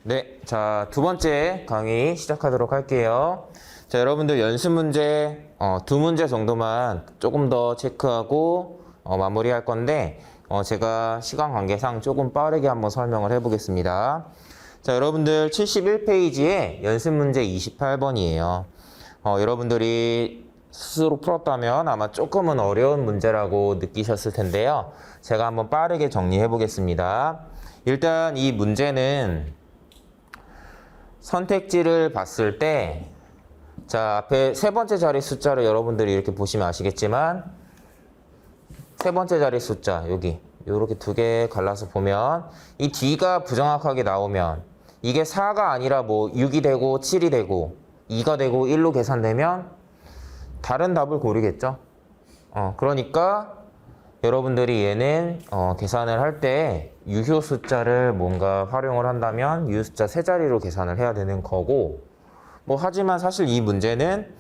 네, 자, 두 번째 강의 시작하도록 할게요. 자, 여러분들 연습 문제 두 문제 정도만 조금 더 체크하고 마무리할 건데 제가 시간 관계상 조금 빠르게 한번 설명을 해보겠습니다. 자, 여러분들 71페이지에 연습 문제 28번이에요. 여러분들이 스스로 풀었다면 아마 조금은 어려운 문제라고 느끼셨을 텐데요. 제가 한번 빠르게 정리해 보겠습니다. 일단 이 문제는 선택지를 봤을 때, 자, 앞에 세 번째 자리 숫자를 여러분들이 이렇게 보시면 아시겠지만, 세 번째 자리 숫자, 여기, 이렇게 두 개 갈라서 보면, 이 뒤가 부정확하게 나오면, 이게 4가 아니라 뭐 6이 되고 7이 되고 2가 되고 1로 계산되면, 다른 답을 고르겠죠. 그러니까, 여러분들이 얘는 계산을 할 때 유효 숫자를 뭔가 활용을 한다면 유효 숫자 세 자리로 계산을 해야 되는 거고, 뭐 하지만 사실 이 문제는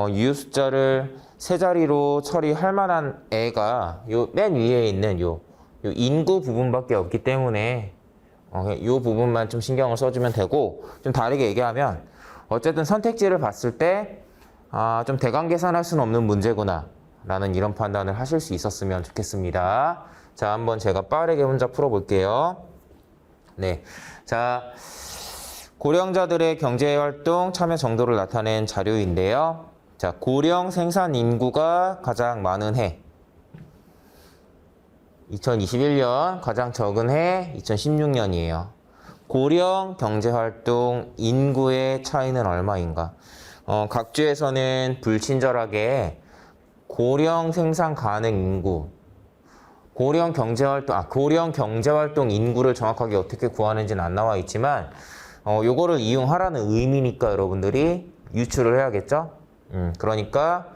유효 숫자를 세 자리로 처리할 만한 애가 요 맨 위에 있는 요 인구 부분밖에 없기 때문에 요 부분만 좀 신경을 써주면 되고, 좀 다르게 얘기하면 어쨌든 선택지를 봤을 때 좀 대강 계산할 수는 없는 문제구나 라는 이런 판단을 하실 수 있었으면 좋겠습니다. 자, 한번 제가 빠르게 혼자 풀어볼게요. 네. 자, 고령자들의 경제활동 참여 정도를 나타낸 자료인데요. 자, 고령 생산 인구가 가장 많은 해. 2021년, 가장 적은 해 2016년이에요. 고령 경제활동 인구의 차이는 얼마인가? 각 주에서는 불친절하게 고령 생산 가능 인구, 고령 경제활동 인구를 정확하게 어떻게 구하는지는 안 나와 있지만, 요거를 이용하라는 의미니까 여러분들이 유추를 해야겠죠? 그러니까,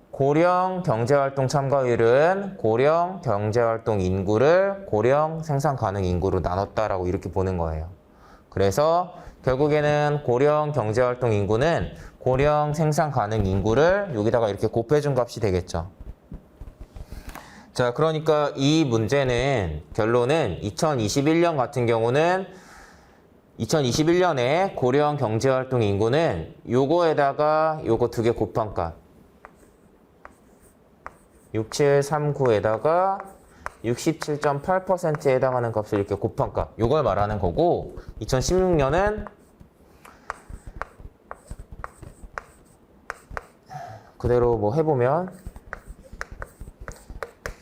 고령 경제활동 참가율은 고령 경제활동 인구를 고령 생산 가능 인구로 나눴다라고 이렇게 보는 거예요. 그래서 결국에는 고령 경제활동 인구는 고령 생산 가능 인구를 여기다가 이렇게 곱해준 값이 되겠죠. 자, 그러니까 이 문제는 결론은 2021년 같은 경우는 2021년에 고령 경제활동 인구는 요거에다가 요거 두 개 곱한 값 6739에다가 67.8%에 해당하는 값을 이렇게 곱한 값, 요걸 말하는 거고, 2016년은 그대로 뭐 해보면,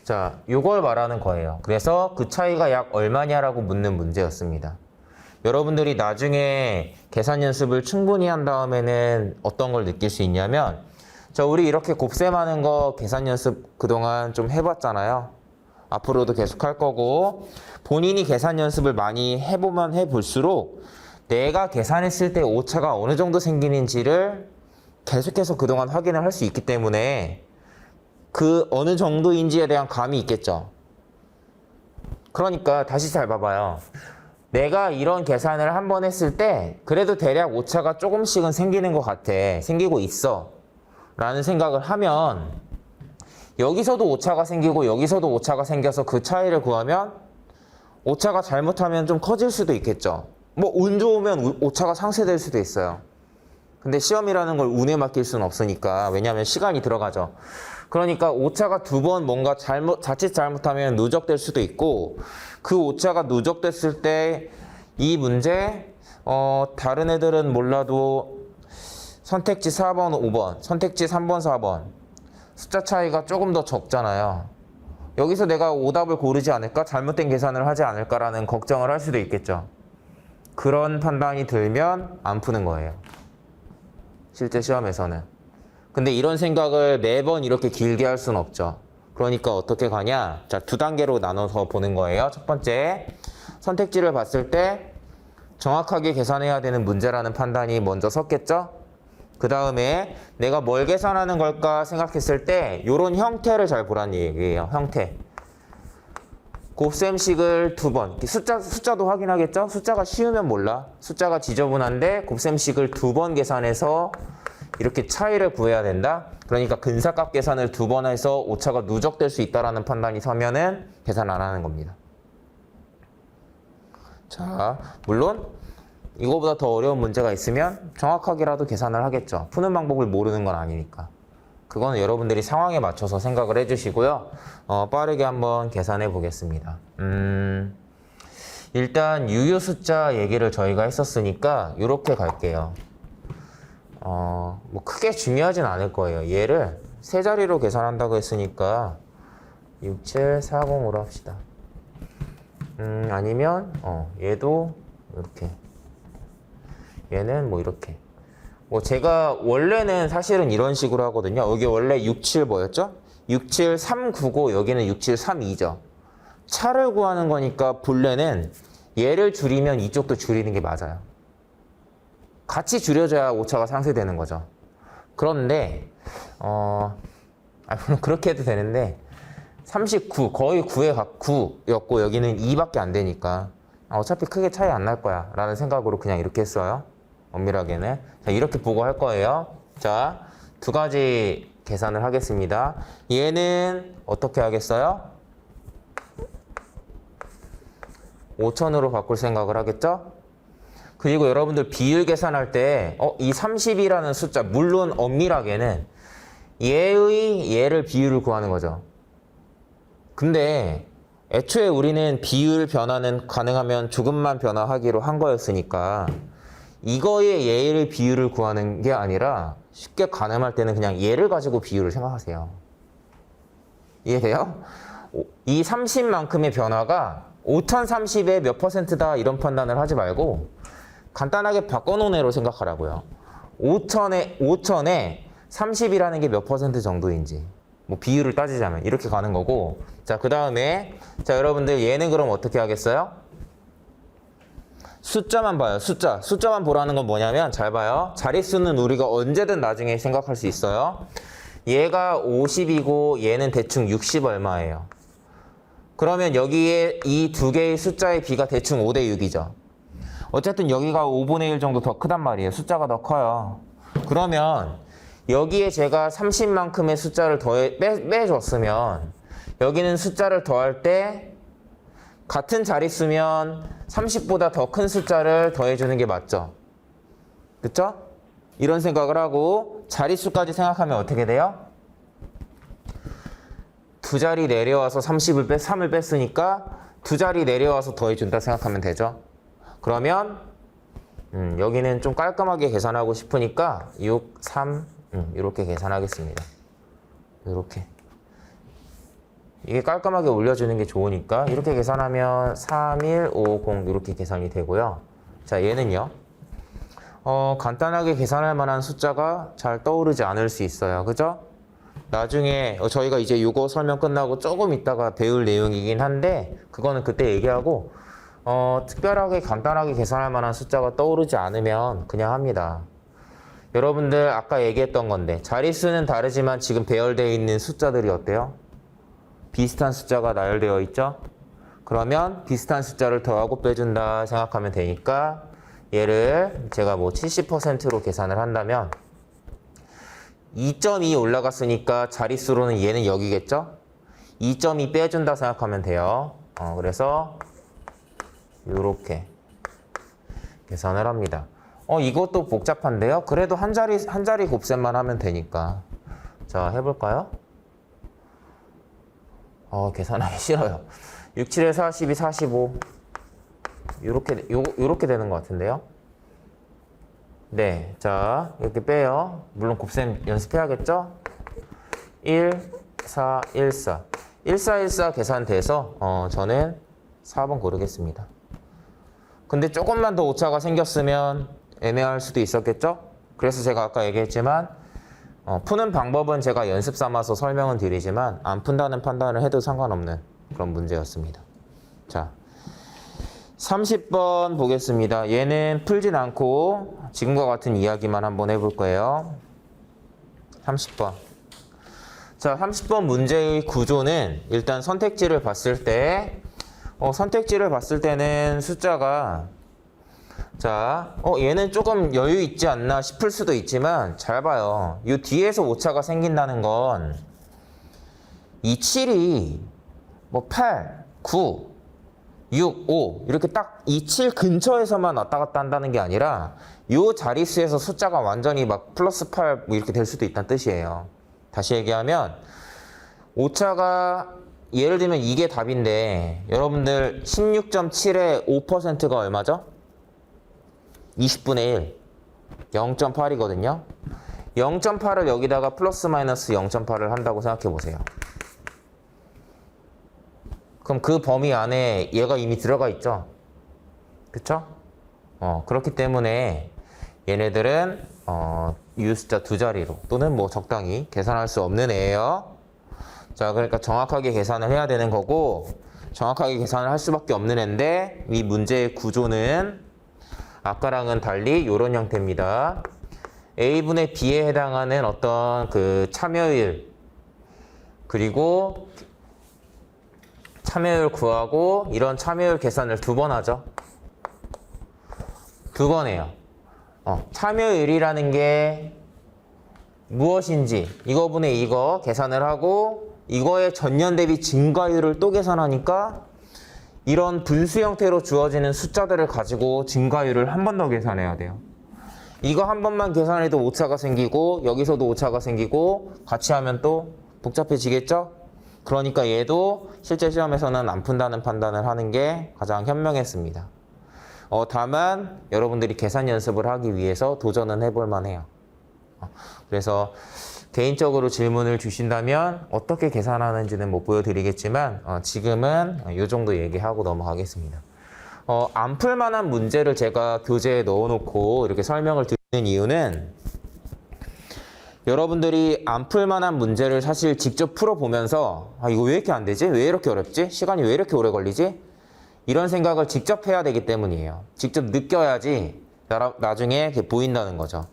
자, 요걸 말하는 거예요. 그래서 그 차이가 약 얼마냐라고 묻는 문제였습니다. 여러분들이 나중에 계산 연습을 충분히 한 다음에는 어떤 걸 느낄 수 있냐면, 자, 우리 이렇게 곱셈하는 거 계산 연습 그동안 좀 해봤잖아요. 앞으로도 계속 할 거고, 본인이 계산 연습을 많이 해보면 해볼수록 내가 계산했을 때 오차가 어느 정도 생기는지를 계속해서 그동안 확인을 할 수 있기 때문에 그 어느 정도인지에 대한 감이 있겠죠. 그러니까 다시 잘 봐봐요. 내가 이런 계산을 한번 했을 때 그래도 대략 오차가 조금씩은 생기는 것 같아. 생기고 있어. 라는 생각을 하면 여기서도 오차가 생기고 여기서도 오차가 생겨서 그 차이를 구하면 오차가 잘못하면 좀 커질 수도 있겠죠. 뭐 운 좋으면 오차가 상쇄될 수도 있어요. 근데 시험이라는 걸 운에 맡길 수는 없으니까, 왜냐하면 시간이 들어가죠. 그러니까 오차가 두 번 뭔가 자칫 잘못하면 누적될 수도 있고, 그 오차가 누적됐을 때 이 문제 다른 애들은 몰라도 선택지 4번, 5번, 선택지 3번, 4번 숫자 차이가 조금 더 적잖아요. 여기서 내가 오답을 고르지 않을까? 잘못된 계산을 하지 않을까라는 걱정을 할 수도 있겠죠. 그런 판단이 들면 안 푸는 거예요. 실제 시험에서는. 근데 이런 생각을 매번 이렇게 길게 할 수는 없죠. 그러니까 어떻게 가냐? 자, 두 단계로 나눠서 보는 거예요. 첫 번째, 선택지를 봤을 때 정확하게 계산해야 되는 문제라는 판단이 먼저 섰겠죠? 그 다음에 내가 뭘 계산하는 걸까 생각했을 때 이런 형태를 잘 보라는 얘기예요. 형태. 곱셈식을 두 번. 숫자도 확인하겠죠? 숫자가 쉬우면 몰라. 숫자가 지저분한데 곱셈식을 두 번 계산해서 이렇게 차이를 구해야 된다. 그러니까 근사값 계산을 두 번 해서 오차가 누적될 수 있다라는 판단이 서면은 계산 안 하는 겁니다. 자, 물론 이거보다 더 어려운 문제가 있으면 정확하게라도 계산을 하겠죠. 푸는 방법을 모르는 건 아니니까. 그거는 여러분들이 상황에 맞춰서 생각을 해주시고요. 빠르게 한번 계산해 보겠습니다. 일단 유효 숫자 얘기를 저희가 했었으니까 이렇게 갈게요. 뭐 크게 중요하진 않을 거예요. 얘를 세 자리로 계산한다고 했으니까 67405로 합시다. 아니면 얘도 이렇게, 얘는 뭐 이렇게. 뭐 제가 원래는 사실은 이런 식으로 하거든요. 여기 원래 67 뭐였죠? 67395, 여기는 6732죠. 차를 구하는 거니까 본래는 얘를 줄이면 이쪽도 줄이는 게 맞아요. 같이 줄여줘야 오차가 상쇄되는 거죠. 그런데 물론 그렇게 해도 되는데 39, 거의 9에 9였고 여기는 2밖에 안 되니까 어차피 크게 차이 안 날 거야 라는 생각으로 그냥 이렇게 했어요. 엄밀하게는. 자, 이렇게 보고 할 거예요. 자, 두 가지 계산을 하겠습니다. 얘는 어떻게 하겠어요? 5000으로 바꿀 생각을 하겠죠? 그리고 여러분들 비율 계산할 때 이 30이라는 숫자, 물론 엄밀하게는 얘를 비율을 구하는 거죠. 근데 애초에 우리는 비율 변화는 가능하면 조금만 변화하기로 한 거였으니까 이거의 얘를 비율을 구하는 게 아니라 쉽게 가늠할 때는 그냥 얘를 가지고 비율을 생각하세요. 이해돼요? 이 30만큼의 변화가 5030의 몇 %다 이런 판단을 하지 말고 간단하게 바꿔놓은 애로 생각하라고요. 5000에 30이라는 게 몇 % 정도인지 뭐 비율을 따지자면 이렇게 가는 거고. 자, 그 다음에 자 여러분들 얘는 그럼 어떻게 하겠어요? 숫자만 봐요. 숫자만 보라는 건 뭐냐면 잘 봐요. 자릿수는 우리가 언제든 나중에 생각할 수 있어요. 얘가 50이고 얘는 대충 60 얼마예요. 그러면 여기에 이 두 개의 숫자의 비가 대충 5대 6이죠. 어쨌든 여기가 5분의 1 정도 더 크단 말이에요. 숫자가 더 커요. 그러면 여기에 제가 30만큼의 숫자를 빼줬으면 여기는 숫자를 더할 때 같은 자릿수면 30보다 더 큰 숫자를 더해주는 게 맞죠? 그쵸? 이런 생각을 하고 자릿수까지 생각하면 어떻게 돼요? 두 자리 내려와서 3을 뺐으니까 두 자리 내려와서 더해준다 생각하면 되죠? 그러면 여기는 좀 깔끔하게 계산하고 싶으니까 6, 3 이렇게 계산하겠습니다. 이렇게. 이게 깔끔하게 올려주는 게 좋으니까 이렇게 계산하면 3150 이렇게 계산이 되고요. 자, 얘는요. 간단하게 계산할 만한 숫자가 잘 떠오르지 않을 수 있어요. 그죠? 나중에 저희가 이제 이거 설명 끝나고 조금 있다가 배울 내용이긴 한데 그거는 그때 얘기하고 특별하게 간단하게 계산할 만한 숫자가 떠오르지 않으면 그냥 합니다. 여러분들 아까 얘기했던 건데 자릿수는 다르지만 지금 배열되어 있는 숫자들이 어때요? 비슷한 숫자가 나열되어 있죠? 그러면 비슷한 숫자를 더하고 빼준다 생각하면 되니까 얘를 제가 뭐 70%로 계산을 한다면 2.2 올라갔으니까 자릿수로는 얘는 여기겠죠? 2.2 빼준다 생각하면 돼요. 그래서 이렇게 계산을 합니다. 이것도 복잡한데요? 그래도 한 자리 곱셈만 하면 되니까. 자, 해볼까요? 계산하기 싫어요. 6, 7에 42, 45. 요렇게 되는 것 같은데요? 네. 자, 이렇게 빼요. 물론 곱셈 연습해야겠죠? 1, 4, 1, 4. 1, 4, 1, 4 계산돼서, 저는 4번 고르겠습니다. 근데 조금만 더 오차가 생겼으면 애매할 수도 있었겠죠? 그래서 제가 아까 얘기했지만, 푸는 방법은 제가 연습 삼아서 설명은 드리지만 안 푼다는 판단을 해도 상관없는 그런 문제였습니다. 자, 30번 보겠습니다. 얘는 풀진 않고 지금과 같은 이야기만 한번 해볼 거예요. 30번. 자, 30번 문제의 구조는 일단 선택지를 봤을 때 는 숫자가 자, 얘는 조금 여유 있지 않나 싶을 수도 있지만 잘 봐요. 이 뒤에서 오차가 생긴다는 건 이 7이 뭐 8, 9 6, 5 이렇게 딱 이 7 근처에서만 왔다 갔다 한다는 게 아니라 요 자릿수에서 숫자가 완전히 막 플러스 8 뭐 이렇게 될 수도 있다는 뜻이에요. 다시 얘기하면 오차가 예를 들면 이게 답인데 여러분들 16.7의 5%가 얼마죠? 20분의 1 0.8이거든요. 0.8을 여기다가 플러스 마이너스 0.8을 한다고 생각해 보세요. 그럼 그 범위 안에 얘가 이미 들어가 있죠? 그쵸? 그렇기 때문에 얘네들은 유 숫자 두 자리로 또는 뭐 적당히 계산할 수 없는 애예요. 자, 그러니까 정확하게 계산을 해야 되는 거고 정확하게 계산을 할 수밖에 없는 애인데 이 문제의 구조는 아까랑은 달리 이런 형태입니다. A분의 B에 해당하는 어떤 그 참여율 그리고 참여율 구하고 이런 참여율 계산을 두 번 하죠. 두 번 해요. 참여율이라는 게 무엇인지 이거분의 이거 계산을 하고 이거의 전년 대비 증가율을 또 계산하니까 이런 분수 형태로 주어지는 숫자들을 가지고 증가율을 한 번 더 계산해야 돼요. 이거 한 번만 계산해도 오차가 생기고 여기서도 오차가 생기고 같이 하면 또 복잡해지겠죠? 그러니까 얘도 실제 시험에서는 안 푼다는 판단을 하는 게 가장 현명했습니다. 다만 여러분들이 계산 연습을 하기 위해서 도전은 해볼 만해요. 그래서 개인적으로 질문을 주신다면 어떻게 계산하는지는 못 보여드리겠지만 지금은 이 정도 얘기하고 넘어가겠습니다. 안 풀만한 문제를 제가 교재에 넣어놓고 이렇게 설명을 드리는 이유는 여러분들이 안 풀만한 문제를 사실 직접 풀어보면서 이거 왜 이렇게 안 되지? 왜 이렇게 어렵지? 시간이 왜 이렇게 오래 걸리지? 이런 생각을 직접 해야 되기 때문이에요. 직접 느껴야지 나중에 보인다는 거죠.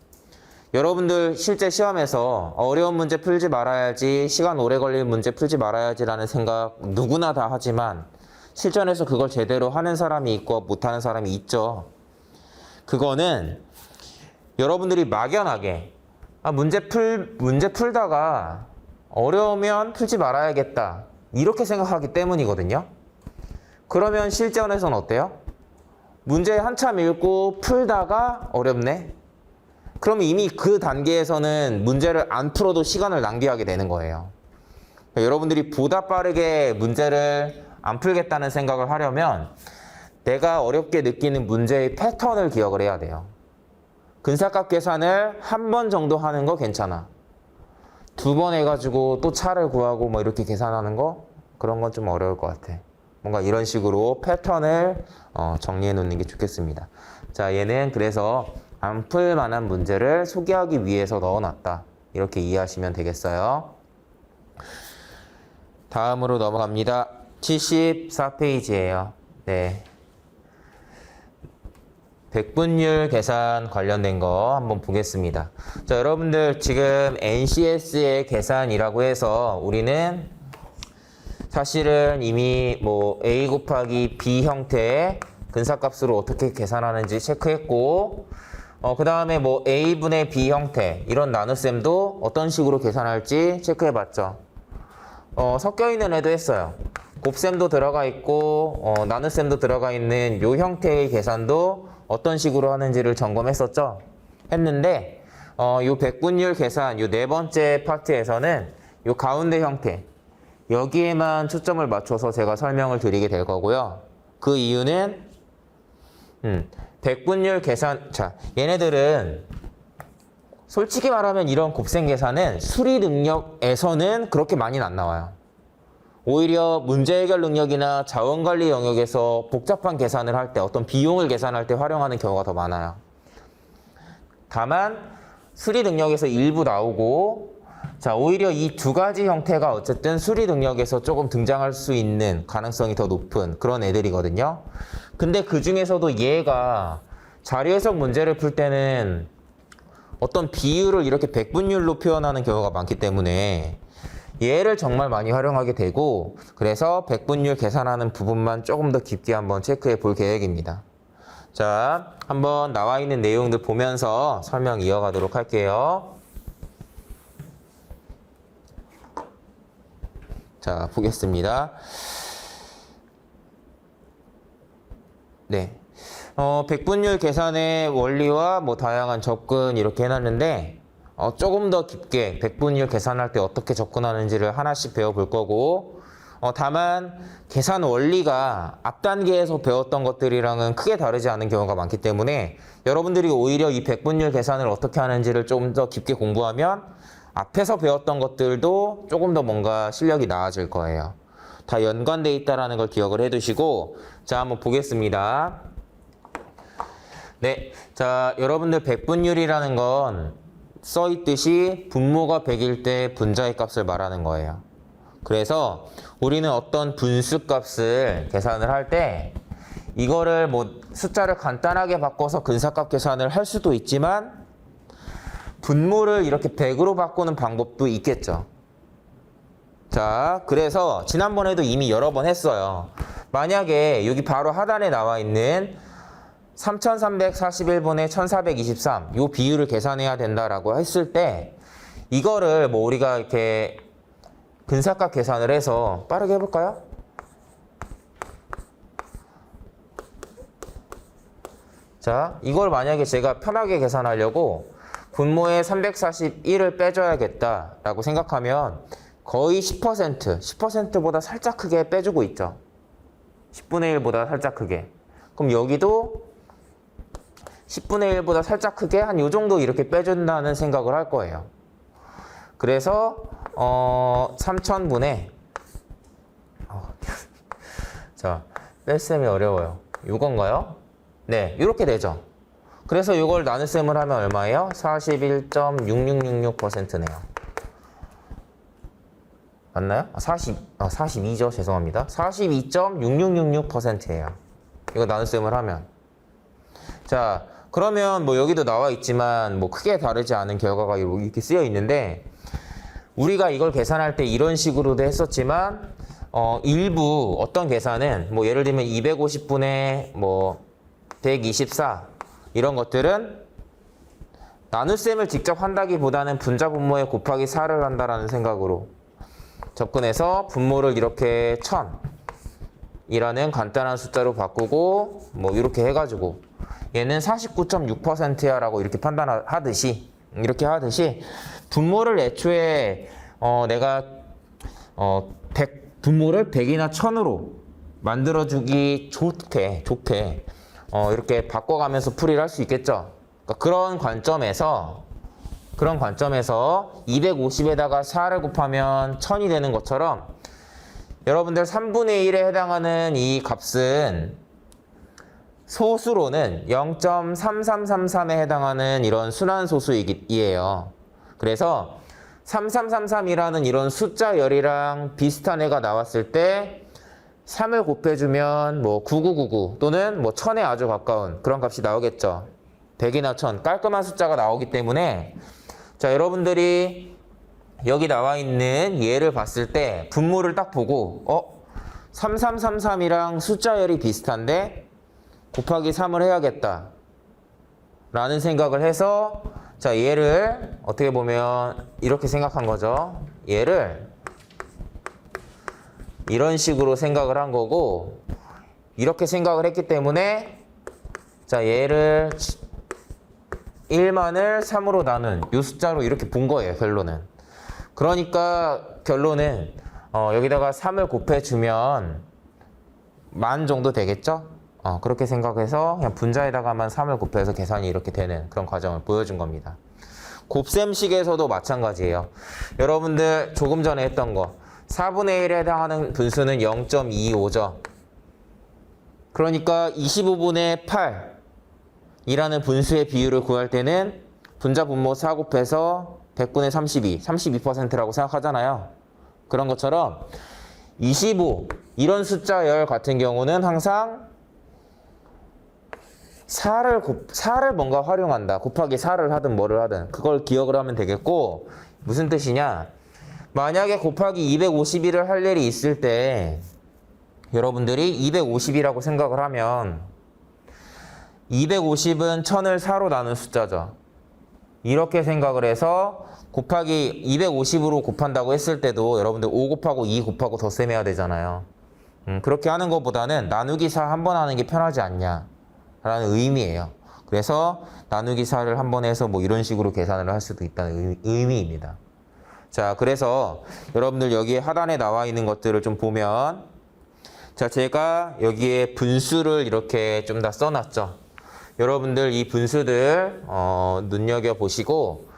여러분들 실제 시험에서 어려운 문제 풀지 말아야지, 시간 오래 걸릴 문제 풀지 말아야지라는 생각 누구나 다 하지만 실전에서 그걸 제대로 하는 사람이 있고 못하는 사람이 있죠. 그거는 여러분들이 막연하게 문제 풀다가 어려우면 풀지 말아야겠다 이렇게 생각하기 때문이거든요. 그러면 실전에서는 어때요? 문제 한참 읽고 풀다가 어렵네? 그럼 이미 그 단계에서는 문제를 안 풀어도 시간을 낭비하게 되는 거예요. 그러니까 여러분들이 보다 빠르게 문제를 안 풀겠다는 생각을 하려면 내가 어렵게 느끼는 문제의 패턴을 기억을 해야 돼요. 근사값 계산을 한 번 정도 하는 거 괜찮아. 두 번 해가지고 또 차를 구하고 뭐 이렇게 계산하는 거? 그런 건 좀 어려울 것 같아. 뭔가 이런 식으로 패턴을 정리해 놓는 게 좋겠습니다. 자, 얘는 그래서 안 풀 만한 문제를 소개하기 위해서 넣어놨다. 이렇게 이해하시면 되겠어요. 다음으로 넘어갑니다. 74페이지예요. 네. 백분율 계산 관련된 거 한번 보겠습니다. 자, 여러분들 지금 NCS의 계산이라고 해서 우리는 사실은 이미 뭐 A 곱하기 B 형태의 근사값으로 어떻게 계산하는지 체크했고 그 다음에 뭐 A분의 B 형태 이런 나눗셈도 어떤 식으로 계산할지 체크해봤죠. 섞여 있는 애도 했어요. 곱셈도 들어가 있고 나눗셈도 들어가 있는 요 형태의 계산도 어떤 식으로 하는지를 점검했었죠. 했는데 요 백분율 계산 요 네 번째 파트에서는 요 가운데 형태 여기에만 초점을 맞춰서 제가 설명을 드리게 될 거고요. 그 이유는 백분율 계산, 자, 얘네들은 솔직히 말하면 이런 곱셈 계산은 수리 능력에서는 그렇게 많이는 안 나와요. 오히려 문제 해결 능력이나 자원관리 영역에서 복잡한 계산을 할 때, 어떤 비용을 계산할 때 활용하는 경우가 더 많아요. 다만 수리 능력에서 일부 나오고, 자, 오히려 이 두 가지 형태가 어쨌든 수리 능력에서 조금 등장할 수 있는 가능성이 더 높은 그런 애들이거든요. 근데 그 중에서도 얘가 자료 해석 문제를 풀 때는 어떤 비율을 이렇게 백분율로 표현하는 경우가 많기 때문에 얘를 정말 많이 활용하게 되고, 그래서 백분율 계산하는 부분만 조금 더 깊게 한번 체크해 볼 계획입니다. 자, 한번 나와 있는 내용들 보면서 설명 이어가도록 할게요. 자, 보겠습니다. 네. 백분율 계산의 원리와 뭐 다양한 접근 이렇게 해놨는데 조금 더 깊게 백분율 계산할 때 어떻게 접근하는지를 하나씩 배워볼 거고 다만 계산 원리가 앞 단계에서 배웠던 것들이랑은 크게 다르지 않은 경우가 많기 때문에 여러분들이 오히려 이 백분율 계산을 어떻게 하는지를 좀 더 깊게 공부하면 앞에서 배웠던 것들도 조금 더 뭔가 실력이 나아질 거예요. 다 연관돼 있다라는 걸 기억을 해두시고 자 한번 보겠습니다. 네, 자 여러분들 백분율이라는 건 써있듯이 분모가 100일 때 분자의 값을 말하는 거예요. 그래서 우리는 어떤 분수 값을 계산을 할 때 이거를 뭐 숫자를 간단하게 바꿔서 근사값 계산을 할 수도 있지만 분모를 이렇게 100으로 바꾸는 방법도 있겠죠. 자, 그래서 지난번에도 이미 여러 번 했어요. 만약에 여기 바로 하단에 나와 있는 3341분의 1423 이 비율을 계산해야 된다라고 했을 때 이거를 뭐 우리가 이렇게 근사값 계산을 해서 빠르게 해볼까요? 자, 이걸 만약에 제가 편하게 계산하려고 분모에 341을 빼줘야겠다라고 생각하면 거의 10%보다 살짝 크게 빼주고 있죠. 10분의 1보다 살짝 크게. 그럼 여기도 10분의 1보다 살짝 크게 한 요 정도 이렇게 빼준다는 생각을 할 거예요. 그래서 3000분의 자, 뺄셈이 어려워요. 요건가요? 네, 이렇게 되죠. 그래서 이걸 나눗셈을 하면 얼마예요? 41.6666%네요. 맞나요? 42죠. 죄송합니다. 42.6666%예요. 이거 나눗셈을 하면. 자, 그러면 뭐 여기도 나와 있지만 뭐 크게 다르지 않은 결과가 이렇게 쓰여 있는데 우리가 이걸 계산할 때 이런 식으로도 했었지만 일부 어떤 계산은 뭐 예를 들면 250분의 뭐 124 이런 것들은 나눗셈을 직접 한다기보다는 분자 분모에 곱하기 4를 한다라는 생각으로 접근해서 분모를 이렇게 1000이라는 간단한 숫자로 바꾸고 뭐 이렇게 해가지고 얘는 49.6%야 라고 이렇게 판단하듯이 이렇게 하듯이 분모를 애초에 내가 분모를 100이나 1000으로 만들어주기 좋게 이렇게 바꿔가면서 풀이를 할 수 있겠죠. 그러니까 그런 관점에서 250에다가 4를 곱하면 1000이 되는 것처럼 여러분들 3분의 1에 해당하는 이 값은 소수로는 0.3333에 해당하는 이런 순환소수이에요. 그래서 3333이라는 이런 숫자 열이랑 비슷한 애가 나왔을 때 3을 곱해주면 뭐 9999 또는 뭐 1000에 아주 가까운 그런 값이 나오겠죠. 100이나 1000 깔끔한 숫자가 나오기 때문에 자 여러분들이 여기 나와 있는 얘를 봤을 때 분모를 딱 보고 3333이랑 숫자 열이 비슷한데 곱하기 3을 해야겠다 라는 생각을 해서 자 얘를 어떻게 보면 이렇게 생각한 거죠. 얘를 이런 식으로 생각을 한 거고 이렇게 생각을 했기 때문에 자 얘를 1만을 3으로 나눈 이 숫자로 이렇게 본 거예요. 결론은. 그러니까 결론은 여기다가 3을 곱해주면 10,000 정도 되겠죠? 그렇게 생각해서 그냥 분자에다가만 3을 곱해서 계산이 이렇게 되는 그런 과정을 보여준 겁니다. 곱셈식에서도 마찬가지예요. 여러분들 조금 전에 했던 거 4분의 1에 해당하는 분수는 0.25죠. 그러니까 25분의 8이라는 분수의 비율을 구할 때는 분자 분모 4 곱해서 100분의 32, 32%라고 생각하잖아요. 그런 것처럼 25 이런 숫자 열 같은 경우는 항상 4를 뭔가 활용한다. 곱하기 4를 하든 뭐를 하든 그걸 기억을 하면 되겠고 무슨 뜻이냐? 만약에 곱하기 251을 할 일이 있을 때 여러분들이 250이라고 생각을 하면 250은 1000을 4로 나눈 숫자죠. 이렇게 생각을 해서 곱하기 250으로 곱한다고 했을 때도 여러분들 5 곱하고 2 곱하고 덧셈해야 되잖아요. 그렇게 하는 것보다는 나누기 4 한 번 하는 게 편하지 않냐 라는 의미예요. 그래서 나누기 4를 한 번 해서 뭐 이런 식으로 계산을 할 수도 있다는 의미입니다. 자, 그래서 여러분들 여기에 하단에 나와 있는 것들을 좀 보면, 자, 제가 여기에 분수를 이렇게 좀 다 써놨죠. 여러분들 이 분수들 눈여겨보시고,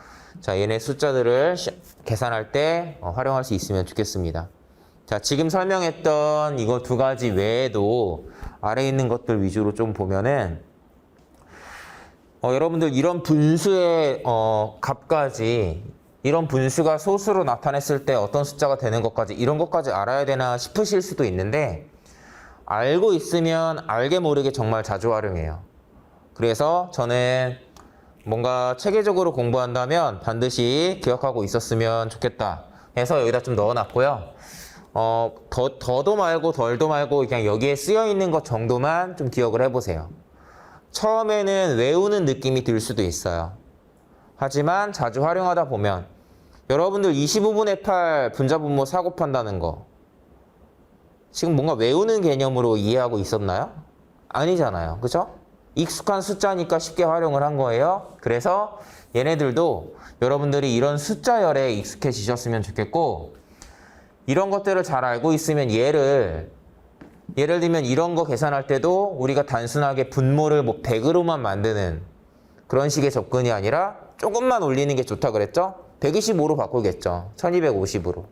자, 얘네 숫자들을 계산할 때 활용할 수 있으면 좋겠습니다. 자, 지금 설명했던 이거 두 가지 외에도 아래에 있는 것들 위주로 좀 보면은 여러분들 이런 분수의 값까지, 이런 분수가 소수로 나타냈을 때 어떤 숫자가 되는 것까지, 이런 것까지 알아야 되나 싶으실 수도 있는데, 알고 있으면 알게 모르게 정말 자주 활용해요. 그래서 저는 뭔가 체계적으로 공부한다면 반드시 기억하고 있었으면 좋겠다 해서 여기다 좀 넣어놨고요. 더도 말고 덜도 말고 그냥 여기에 쓰여 있는 것 정도만 좀 기억을 해보세요. 처음에는 외우는 느낌이 들 수도 있어요. 하지만 자주 활용하다 보면, 여러분들 25분의 8 분자분모 4 곱한다는 거 지금 뭔가 외우는 개념으로 이해하고 있었나요? 아니잖아요. 그죠? 익숙한 숫자니까 쉽게 활용을 한 거예요. 그래서 얘네들도 여러분들이 이런 숫자열에 익숙해지셨으면 좋겠고, 이런 것들을 잘 알고 있으면 예를 들면 이런 거 계산할 때도 우리가 단순하게 분모를 뭐 100으로만 만드는 그런 식의 접근이 아니라 조금만 올리는 게 좋다 그랬죠? 125로 바꾸겠죠. 1250으로.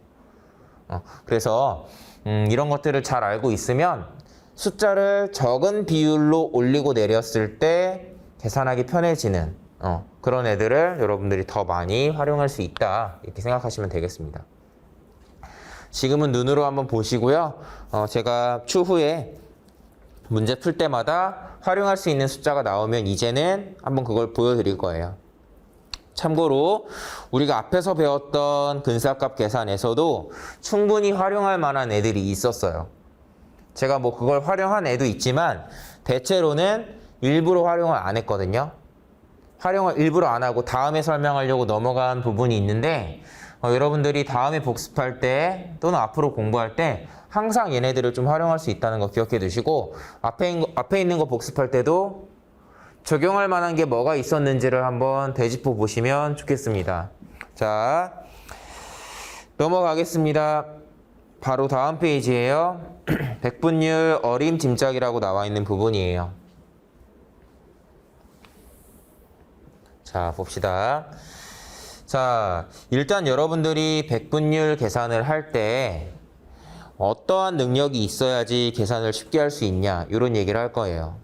그래서 이런 것들을 잘 알고 있으면 숫자를 적은 비율로 올리고 내렸을 때 계산하기 편해지는 그런 애들을 여러분들이 더 많이 활용할 수 있다, 이렇게 생각하시면 되겠습니다. 지금은 눈으로 한번 보시고요. 제가 추후에 문제 풀 때마다 활용할 수 있는 숫자가 나오면 이제는 한번 그걸 보여드릴 거예요. 참고로 우리가 앞에서 배웠던 근사값 계산에서도 충분히 활용할 만한 애들이 있었어요. 제가 뭐 그걸 활용한 애도 있지만 대체로는 일부러 활용을 안 했거든요. 활용을 일부러 안 하고 다음에 설명하려고 넘어간 부분이 있는데, 여러분들이 다음에 복습할 때 또는 앞으로 공부할 때 항상 얘네들을 좀 활용할 수 있다는 거 기억해 두시고, 앞에 있는 거 복습할 때도 적용할 만한 게 뭐가 있었는지를 한번 되짚어 보시면 좋겠습니다. 자, 넘어가겠습니다. 바로 다음 페이지예요. 백분율 어림짐작이라고 나와 있는 부분이에요. 자, 봅시다. 자, 일단 여러분들이 백분율 계산을 할 때 어떠한 능력이 있어야지 계산을 쉽게 할 수 있냐, 이런 얘기를 할 거예요.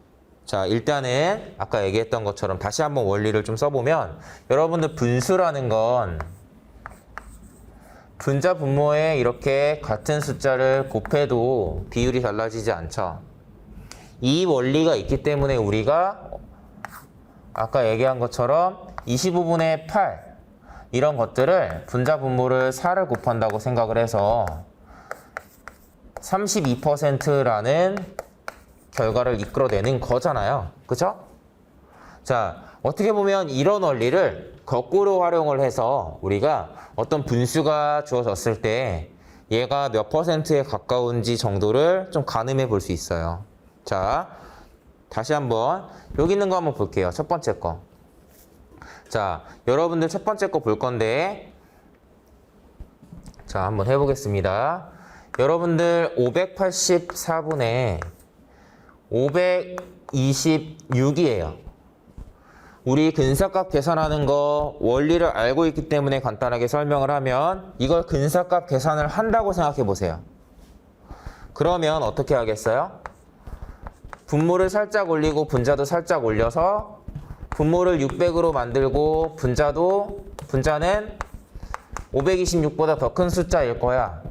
자, 일단은 아까 얘기했던 것처럼 다시 한번 원리를 좀 써보면, 여러분들 분수라는 건 분자 분모에 이렇게 같은 숫자를 곱해도 비율이 달라지지 않죠. 이 원리가 있기 때문에 우리가 아까 얘기한 것처럼 25분의 8 이런 것들을 분자 분모를 4를 곱한다고 생각을 해서 32%라는 결과를 이끌어내는 거잖아요. 그죠? 자, 어떻게 보면 이런 원리를 거꾸로 활용을 해서 우리가 어떤 분수가 주어졌을 때 얘가 몇 %에 가까운지 정도를 좀 가늠해 볼 수 있어요. 자, 다시 한번 여기 있는 거 한번 볼게요. 첫 번째 거. 자, 여러분들 첫 번째 거 볼 건데, 자, 한번 해보겠습니다. 여러분들 584분의 526이에요. 우리 근사값 계산하는 거 원리를 알고 있기 때문에 간단하게 설명을 하면, 이걸 근사값 계산을 한다고 생각해 보세요. 그러면 어떻게 하겠어요? 분모를 살짝 올리고 분자도 살짝 올려서 분모를 600으로 만들고 분자는 526보다 더 큰 숫자일 거야,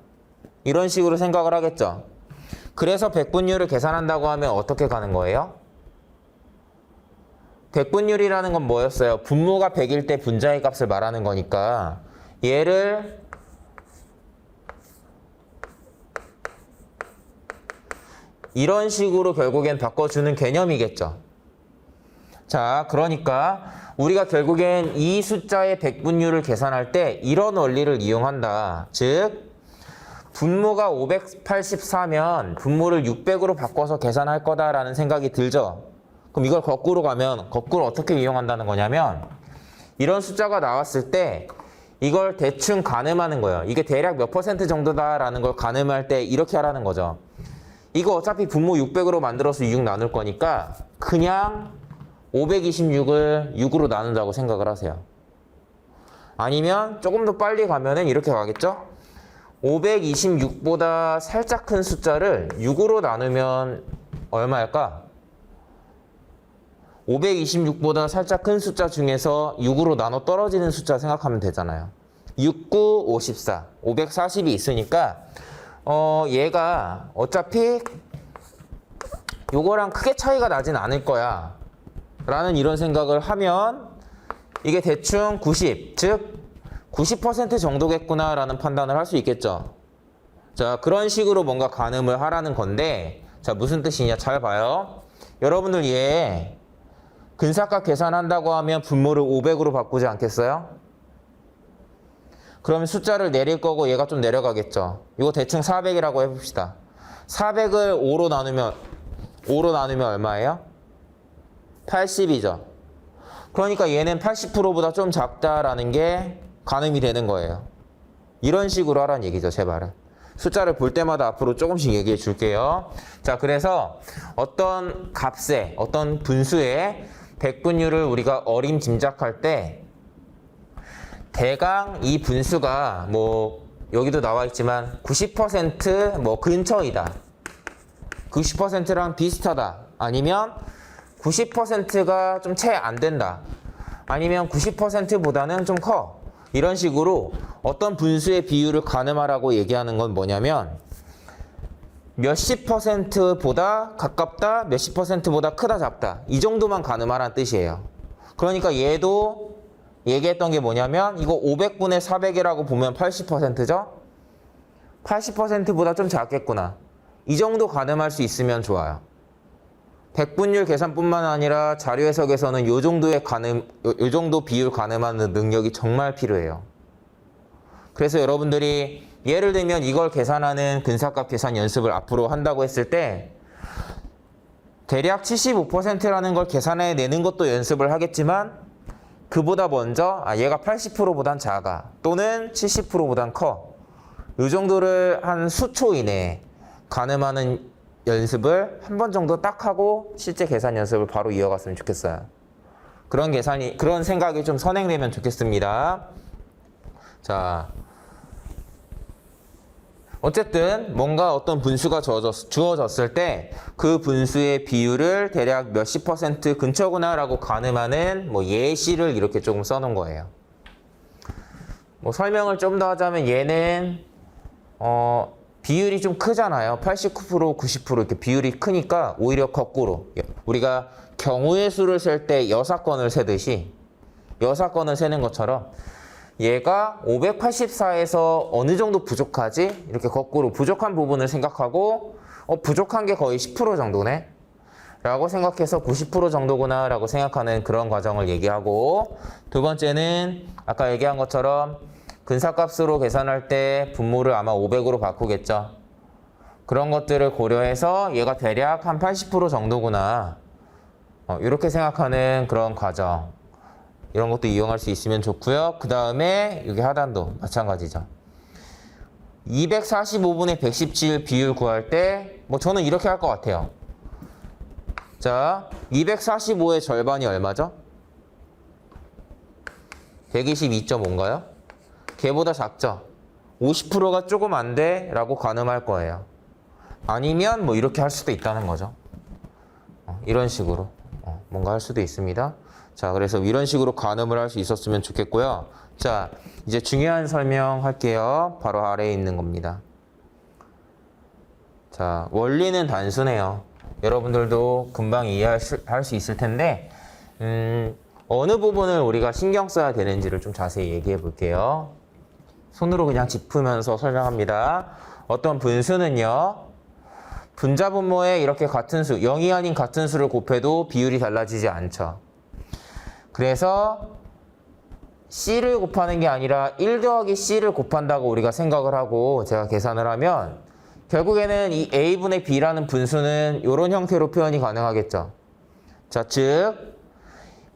이런 식으로 생각을 하겠죠. 그래서 백분율을 계산한다고 하면 어떻게 가는 거예요? 백분율이라는 건 뭐였어요? 분모가 100일 때 분자의 값을 말하는 거니까 얘를 이런 식으로 결국엔 바꿔주는 개념이겠죠. 자, 그러니까 우리가 결국엔 이 숫자의 백분율을 계산할 때 이런 원리를 이용한다. 즉, 분모가 584면 분모를 600으로 바꿔서 계산할 거다라는 생각이 들죠? 그럼 이걸 거꾸로 가면 거꾸로 어떻게 이용한다는 거냐면 이런 숫자가 나왔을 때 이걸 대충 가늠하는 거예요. 이게 대략 몇 % 정도다라는 걸 가늠할 때 이렇게 하라는 거죠. 이거 어차피 분모 600으로 만들어서 6 나눌 거니까 그냥 526을 6으로 나눈다고 생각을 하세요. 아니면 조금 더 빨리 가면은 이렇게 가겠죠? 526보다 살짝 큰 숫자를 6으로 나누면 얼마일까? 526보다 살짝 큰 숫자 중에서 6으로 나눠 떨어지는 숫자 생각하면 되잖아요. 6, 9, 54, 540이 있으니까 얘가 어차피 요거랑 크게 차이가 나진 않을 거야 라는 이런 생각을 하면 이게 대충 90, 즉 90% 정도겠구나 라는 판단을 할 수 있겠죠. 자, 그런 식으로 뭔가 가늠을 하라는 건데 자, 무슨 뜻이냐 잘 봐요. 여러분들 얘 근사값 계산한다고 하면 분모를 500으로 바꾸지 않겠어요? 그러면 숫자를 내릴 거고 얘가 좀 내려가겠죠. 이거 대충 400이라고 해봅시다. 400을 5로 나누면 얼마예요? 80이죠. 그러니까 얘는 80%보다 좀 작다라는 게 가늠이 되는 거예요. 이런 식으로 하라는 얘기죠, 제 말은. 숫자를 볼 때마다 앞으로 조금씩 얘기해 줄게요. 자, 그래서 어떤 값에, 어떤 분수의 백분율을 우리가 어림짐작할 때 대강 이 분수가 뭐 여기도 나와 있지만 90% 근처이다. 90%랑 비슷하다. 아니면 90%가 좀 채 안 된다. 아니면 90%보다는 좀 커. 이런 식으로 어떤 분수의 비율을 가늠하라고 얘기하는 건 뭐냐면 몇십 %보다 가깝다, 몇십 %보다 크다, 작다. 이 정도만 가늠하라는 뜻이에요. 그러니까 얘도 얘기했던 게 뭐냐면 이거 500분의 400이라고 보면 80%죠? 80%보다 좀 작겠구나. 이 정도 가늠할 수 있으면 좋아요. 백분율 계산뿐만 아니라 자료 해석에서는 요 정도 비율 가늠하는 능력이 정말 필요해요. 그래서 여러분들이 예를 들면 이걸 계산하는 근사값 계산 연습을 앞으로 한다고 했을 때 대략 75%라는 걸 계산해 내는 것도 연습을 하겠지만 그보다 먼저 얘가 80%보단 작아 또는 70%보단 커. 이 정도를 한 수초 이내에 가늠하는 연습을 한 번 정도 딱 하고 실제 계산 연습을 바로 이어갔으면 좋겠어요. 그런 생각이 좀 선행되면 좋겠습니다. 자, 어쨌든 뭔가 어떤 분수가 주어졌을 때 그 분수의 비율을 대략 몇십 % 근처구나 라고 가늠하는 예시를 이렇게 조금 써놓은 거예요. 설명을 좀 더 하자면 얘는 비율이 좀 크잖아요. 89%, 90% 이렇게 비율이 크니까 오히려 거꾸로 우리가 경우의 수를 셀 때 여사건을 세듯이 여사건을 세는 것처럼 얘가 584에서 어느 정도 부족하지? 이렇게 거꾸로 부족한 부분을 생각하고 부족한 게 거의 10% 정도네? 라고 생각해서 90% 정도구나 라고 생각하는 그런 과정을 얘기하고 두 번째는 아까 얘기한 것처럼 근사값으로 계산할 때 분모를 아마 500으로 바꾸겠죠. 그런 것들을 고려해서 얘가 대략 한 80% 정도구나. 이렇게 생각하는 그런 과정. 이런 것도 이용할 수 있으면 좋고요. 그 다음에 여기 하단도 마찬가지죠. 245분의 117 비율 구할 때 저는 이렇게 할 것 같아요. 자, 245의 절반이 얼마죠? 122.5인가요? 걔보다 작죠? 50%가 조금 안 돼? 라고 가늠할 거예요. 아니면 이렇게 할 수도 있다는 거죠. 이런 식으로 뭔가 할 수도 있습니다. 자, 그래서 이런 식으로 가늠을 할 수 있었으면 좋겠고요. 자, 이제 중요한 설명할게요. 바로 아래에 있는 겁니다. 자, 원리는 단순해요. 여러분들도 금방 이해할 수 있을 텐데 어느 부분을 우리가 신경 써야 되는지를 좀 자세히 얘기해 볼게요. 손으로 그냥 짚으면서 설명합니다. 어떤 분수는요. 분자분모에 이렇게 같은 수, 0이 아닌 같은 수를 곱해도 비율이 달라지지 않죠. 그래서 C를 곱하는 게 아니라 1 더하기 C를 곱한다고 우리가 생각을 하고 제가 계산을 하면 결국에는 이 A분의 B라는 분수는 이런 형태로 표현이 가능하겠죠. 자, 즉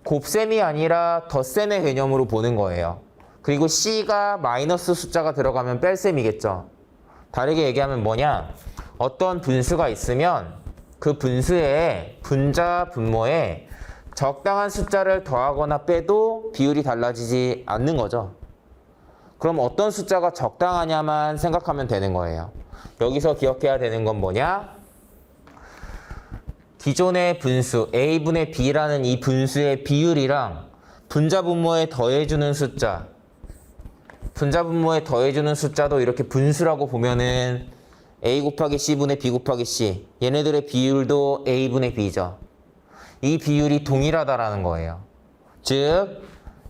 곱셈이 아니라 덧셈의 개념으로 보는 거예요. 그리고 C가 마이너스 숫자가 들어가면 뺄셈이겠죠. 다르게 얘기하면 뭐냐? 어떤 분수가 있으면 그 분수의 분자, 분모에 적당한 숫자를 더하거나 빼도 비율이 달라지지 않는 거죠. 그럼 어떤 숫자가 적당하냐만 생각하면 되는 거예요. 여기서 기억해야 되는 건 뭐냐? 기존의 분수 A분의 B라는 이 분수의 비율이랑 분자, 분모에 더해주는 숫자, 분자, 분모에 더해주는 숫자도 이렇게 분수라고 보면은 A 곱하기 C분의 B 곱하기 C, 얘네들의 비율도 A분의 B죠. 이 비율이 동일하다라는 거예요. 즉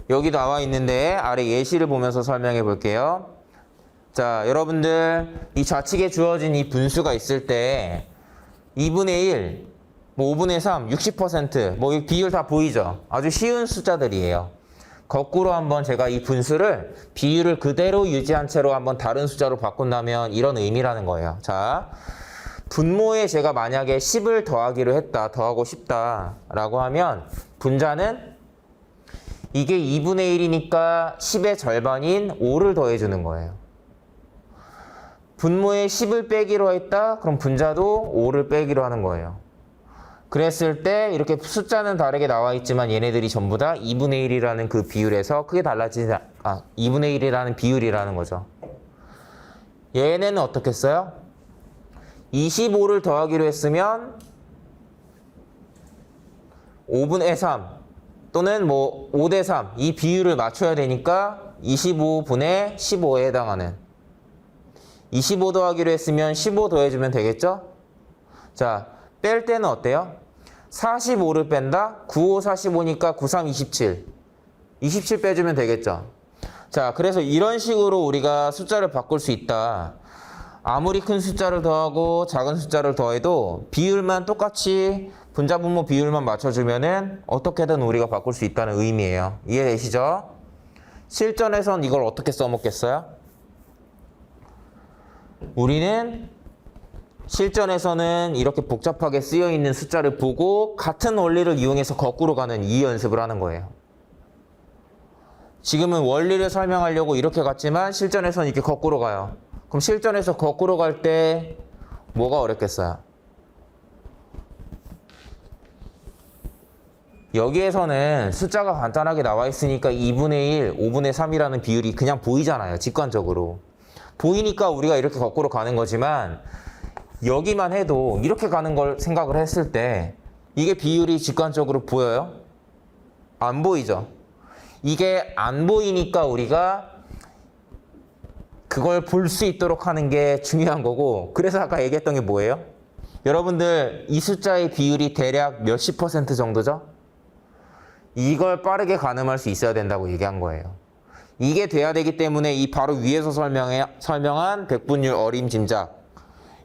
여기 나와 있는데 아래 예시를 보면서 설명해 볼게요. 자, 여러분들 이 좌측에 주어진 이 분수가 있을 때 2분의 1, 뭐 5분의 3, 60%, 뭐 이 비율 다 보이죠? 아주 쉬운 숫자들이에요. 거꾸로 한번 제가 이 분수를 비율을 그대로 유지한 채로 한번 다른 숫자로 바꾼다면 이런 의미라는 거예요. 자, 분모에 제가 만약에 10을 더하기로 했다, 더하고 싶다라고 하면 분자는 이게 2분의 1이니까 10의 절반인 5를 더해주는 거예요. 분모에 10을 빼기로 했다, 그럼 분자도 5를 빼기로 하는 거예요. 그랬을 때 이렇게 숫자는 다르게 나와 있지만 얘네들이 전부 다 2분의 1이라는 그 비율에서 크게 달라지지 2분의 1이라는 비율이라는 거죠. 얘네는 어떻게 써요? 25를 더하기로 했으면 5분의 3 또는 뭐 5대 3 이 비율을 맞춰야 되니까 25분의 15에 해당하는 25 더하기로 했으면 15 더해주면 되겠죠? 자, 뺄 때는 어때요? 45를 뺀다? 95, 45니까 93, 27. 27 빼주면 되겠죠? 자, 그래서 이런 식으로 우리가 숫자를 바꿀 수 있다. 아무리 큰 숫자를 더하고 작은 숫자를 더해도 비율만 똑같이 분자, 분모 비율만 맞춰주면은 어떻게든 우리가 바꿀 수 있다는 의미예요. 이해되시죠? 실전에선 이걸 어떻게 써먹겠어요? 우리는 실전에서는 이렇게 복잡하게 쓰여있는 숫자를 보고 같은 원리를 이용해서 거꾸로 가는 이 연습을 하는 거예요. 지금은 원리를 설명하려고 이렇게 갔지만 실전에서는 이렇게 거꾸로 가요. 그럼 실전에서 거꾸로 갈 때 뭐가 어렵겠어요? 여기에서는 숫자가 간단하게 나와 있으니까 2분의 1, 5분의 3이라는 비율이 그냥 보이잖아요. 직관적으로. 보이니까 우리가 이렇게 거꾸로 가는 거지만 여기만 해도 이렇게 가는 걸 생각을 했을 때 이게 비율이 직관적으로 보여요? 안 보이죠? 이게 안 보이니까 우리가 그걸 볼 수 있도록 하는 게 중요한 거고, 그래서 아까 얘기했던 게 뭐예요? 여러분들 이 숫자의 비율이 대략 몇십 % 정도죠? 이걸 빠르게 가늠할 수 있어야 된다고 얘기한 거예요. 이게 돼야 되기 때문에 이 바로 위에서 설명한 백분율 어림 짐작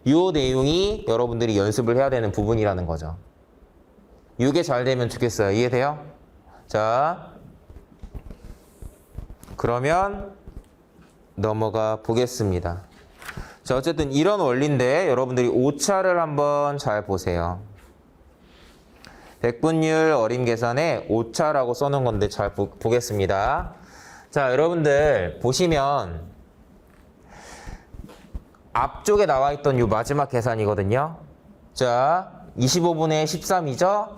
이 내용이 여러분들이 연습을 해야 되는 부분이라는 거죠. 이게 잘 되면 좋겠어요. 이해돼요? 자, 그러면 넘어가 보겠습니다. 자, 어쨌든 이런 원리인데 여러분들이 오차를 한번 잘 보세요. 백분율 어림 계산에 오차라고 써놓은 건데 잘 보겠습니다. 자, 여러분들 보시면 앞쪽에 나와 있던 이 마지막 계산이거든요. 자, 25분의 13이죠.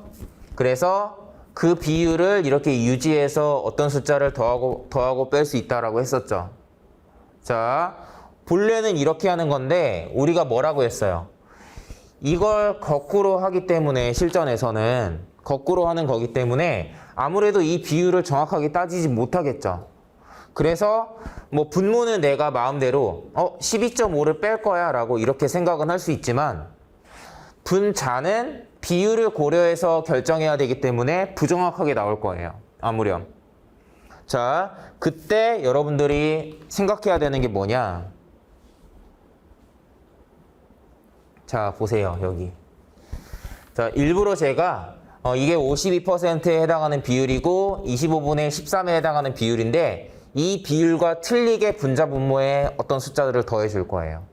그래서 그 비율을 이렇게 유지해서 어떤 숫자를 더하고 뺄 수 있다라고 했었죠. 자, 본래는 이렇게 하는 건데 우리가 뭐라고 했어요? 이걸 거꾸로 하기 때문에 실전에서는 거꾸로 하는 거기 때문에 아무래도 이 비율을 정확하게 따지지 못하겠죠. 그래서 뭐 분모는 내가 마음대로 12.5를 뺄 거야 라고 이렇게 생각은 할 수 있지만 분자는 비율을 고려해서 결정해야 되기 때문에 부정확하게 나올 거예요. 아무렴. 자, 그때 여러분들이 생각해야 되는 게 뭐냐? 자, 보세요. 여기. 자, 일부러 제가 이게 52%에 해당하는 비율이고 25분의 13에 해당하는 비율인데 이 비율과 틀리게 분자 분모에 어떤 숫자들을 더해 줄 거예요.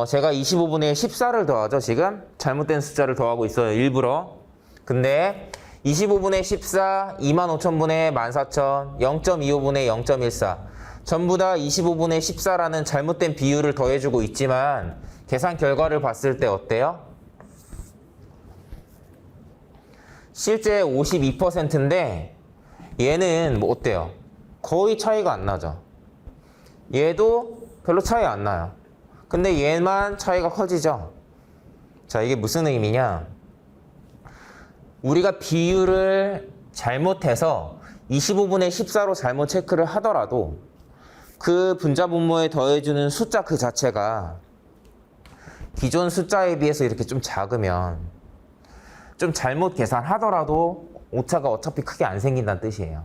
제가 25분의 14를 더하죠. 지금 잘못된 숫자를 더하고 있어요. 일부러. 근데 25분의 14, 25,000분의 14,000, 0.25분의 0.14 전부 다 25분의 14라는 잘못된 비율을 더해주고 있지만 계산 결과를 봤을 때 어때요? 실제 52%인데 얘는 뭐 어때요? 거의 차이가 안 나죠. 얘도 별로 차이 안 나요. 근데 얘만 차이가 커지죠. 자, 이게 무슨 의미냐? 우리가 비율을 잘못해서 25분의 14로 잘못 체크를 하더라도 그 분자 분모에 더해주는 숫자 그 자체가 기존 숫자에 비해서 이렇게 좀 작으면 좀 잘못 계산하더라도 오차가 어차피 크게 안 생긴다는 뜻이에요.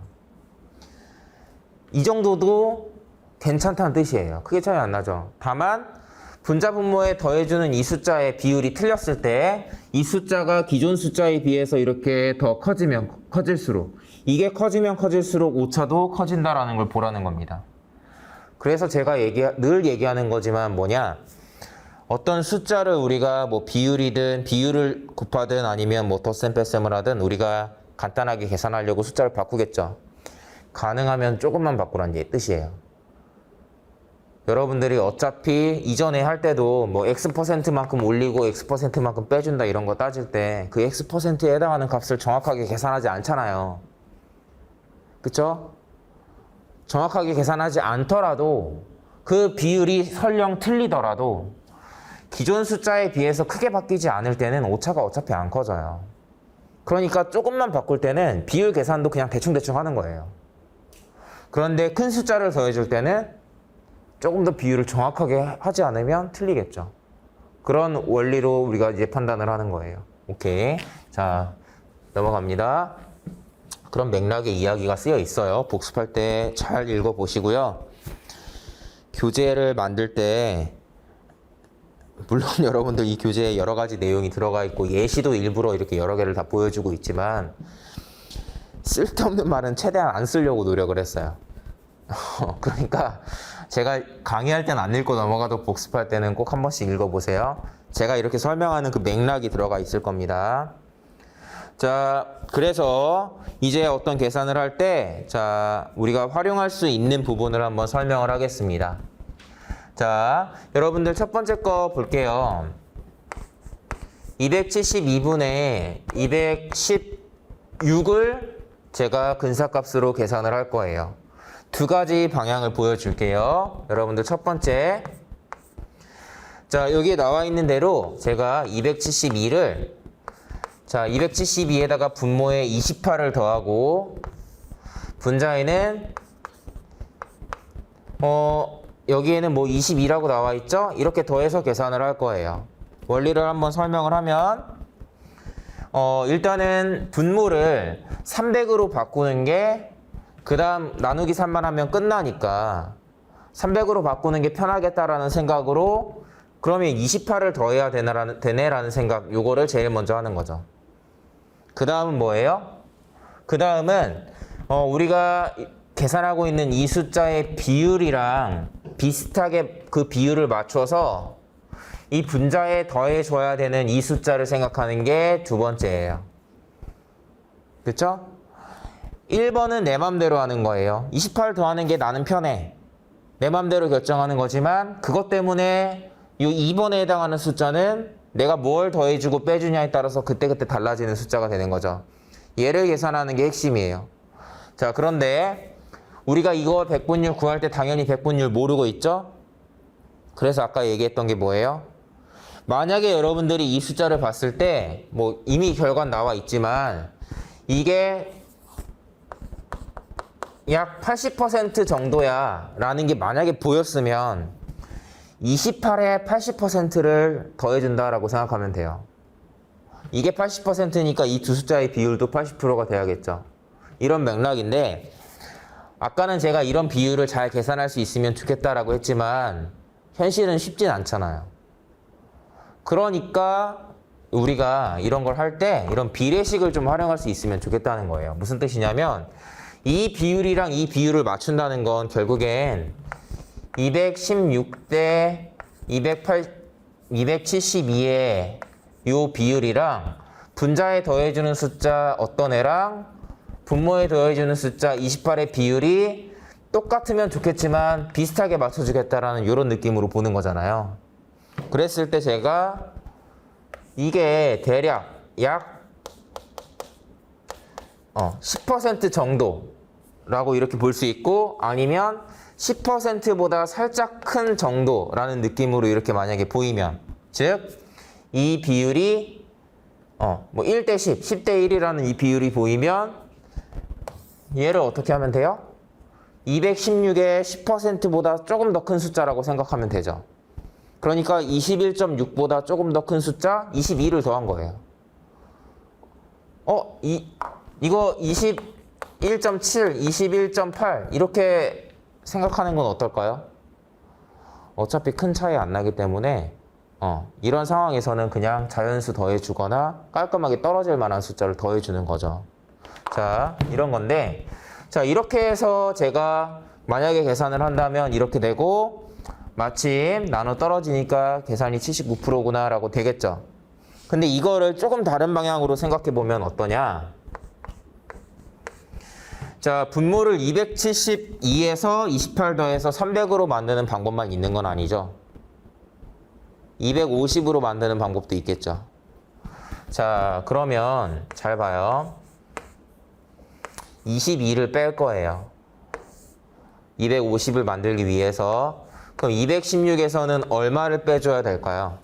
이 정도도 괜찮다는 뜻이에요. 크게 차이 안 나죠. 다만 분자 분모에 더해주는 이 숫자의 비율이 틀렸을 때 이 숫자가 기존 숫자에 비해서 이렇게 더 커지면 커질수록 이게 커지면 커질수록 오차도 커진다라는 걸 보라는 겁니다. 그래서 제가 늘 얘기하는 거지만 뭐냐, 어떤 숫자를 우리가 뭐 비율이든 비율을 곱하든 아니면 뭐 덧셈 뺄셈을 하든 우리가 간단하게 계산하려고 숫자를 바꾸겠죠. 가능하면 조금만 바꾸라는 뜻이에요. 여러분들이 어차피 이전에 할 때도 뭐 X%만큼 올리고 X%만큼 빼준다 이런 거 따질 때 그 X%에 해당하는 값을 정확하게 계산하지 않잖아요. 그쵸? 정확하게 계산하지 않더라도 그 비율이 설령 틀리더라도 기존 숫자에 비해서 크게 바뀌지 않을 때는 오차가 어차피 안 커져요. 그러니까 조금만 바꿀 때는 비율 계산도 그냥 대충대충 하는 거예요. 그런데 큰 숫자를 더해줄 때는 조금 더 비율을 정확하게 하지 않으면 틀리겠죠. 그런 원리로 우리가 이제 판단을 하는 거예요. 오케이. 자, 넘어갑니다. 그런 맥락의 이야기가 쓰여 있어요. 복습할 때 잘 읽어보시고요. 교재를 만들 때 물론 여러분들 이 교재에 여러 가지 내용이 들어가 있고 예시도 일부러 이렇게 여러 개를 다 보여주고 있지만 쓸데없는 말은 최대한 안 쓰려고 노력을 했어요. 그러니까 제가 강의할 때는 안 읽고 넘어가도 복습할 때는 꼭 한 번씩 읽어보세요. 제가 이렇게 설명하는 그 맥락이 들어가 있을 겁니다. 자, 그래서 이제 어떤 계산을 할 때, 자, 우리가 활용할 수 있는 부분을 한번 설명을 하겠습니다. 자, 여러분들 첫 번째 거 볼게요. 272분의 216을 제가 근사값으로 계산을 할 거예요. 두 가지 방향을 보여줄게요. 여러분들 첫 번째, 자, 여기에 나와 있는 대로 제가 272를 자, 272에다가 분모에 28을 더하고 분자에는 여기에는 뭐 22라고 나와 있죠? 이렇게 더해서 계산을 할 거예요. 원리를 한번 설명을 하면 일단은 분모를 300으로 바꾸는 게 그 다음 나누기 3만 하면 끝나니까 300으로 바꾸는 게 편하겠다라는 생각으로 그러면 28을 더해야 되네라는 생각, 요거를 제일 먼저 하는 거죠. 그 다음은 뭐예요? 그 다음은 우리가 계산하고 있는 이 숫자의 비율이랑 비슷하게 그 비율을 맞춰서 이 분자에 더해줘야 되는 이 숫자를 생각하는 게 두 번째예요. 그쵸? 1번은 내 맘대로 하는 거예요. 28 더하는 게 나는 편해. 내 맘대로 결정하는 거지만 그것 때문에 이 2번에 해당하는 숫자는 내가 뭘 더해주고 빼주냐에 따라서 그때그때 달라지는 숫자가 되는 거죠. 얘를 계산하는 게 핵심이에요. 자, 그런데 우리가 이거 백분율 구할 때 당연히 백분율 모르고 있죠? 그래서 아까 얘기했던 게 뭐예요? 만약에 여러분들이 이 숫자를 봤을 때 뭐 이미 결과는 나와 있지만 이게 약 80% 정도야 라는 게 만약에 보였으면 28에 80%를 더해준다라고 생각하면 돼요. 이게 80%니까 이 두 숫자의 비율도 80%가 돼야겠죠. 이런 맥락인데 아까는 제가 이런 비율을 잘 계산할 수 있으면 좋겠다라고 했지만 현실은 쉽진 않잖아요. 그러니까 우리가 이런 걸 할 때 이런 비례식을 좀 활용할 수 있으면 좋겠다는 거예요. 무슨 뜻이냐면 이 비율이랑 이 비율을 맞춘다는 건 결국엔 216대 272의 요 비율이랑 분자에 더해주는 숫자 어떤 애랑 분모에 더해주는 숫자 28의 비율이 똑같으면 좋겠지만 비슷하게 맞춰주겠다라는 이런 느낌으로 보는 거잖아요. 그랬을 때 제가 이게 대략 약 10% 정도라고 이렇게 볼 수 있고 아니면 10%보다 살짝 큰 정도라는 느낌으로 이렇게 만약에 보이면 즉 이 비율이 뭐 1대 10, 10대 1이라는 이 비율이 보이면 얘를 어떻게 하면 돼요? 216의 10%보다 조금 더 큰 숫자라고 생각하면 되죠. 그러니까 21.6보다 조금 더 큰 숫자 22를 더한 거예요. 이거 21.7, 21.8 이렇게 생각하는 건 어떨까요? 어차피 큰 차이 안 나기 때문에 이런 상황에서는 그냥 자연수 더해주거나 깔끔하게 떨어질 만한 숫자를 더해주는 거죠. 자, 이런 건데 자, 이렇게 해서 제가 만약에 계산을 한다면 이렇게 되고 마침 나눠 떨어지니까 계산이 79%구나 라고 되겠죠. 근데 이거를 조금 다른 방향으로 생각해 보면 어떠냐. 자, 분모를 272에서 28 더해서 300으로 만드는 방법만 있는 건 아니죠. 250으로 만드는 방법도 있겠죠. 자, 그러면 잘 봐요. 22를 뺄 거예요. 250을 만들기 위해서. 그럼 216에서는 얼마를 빼줘야 될까요?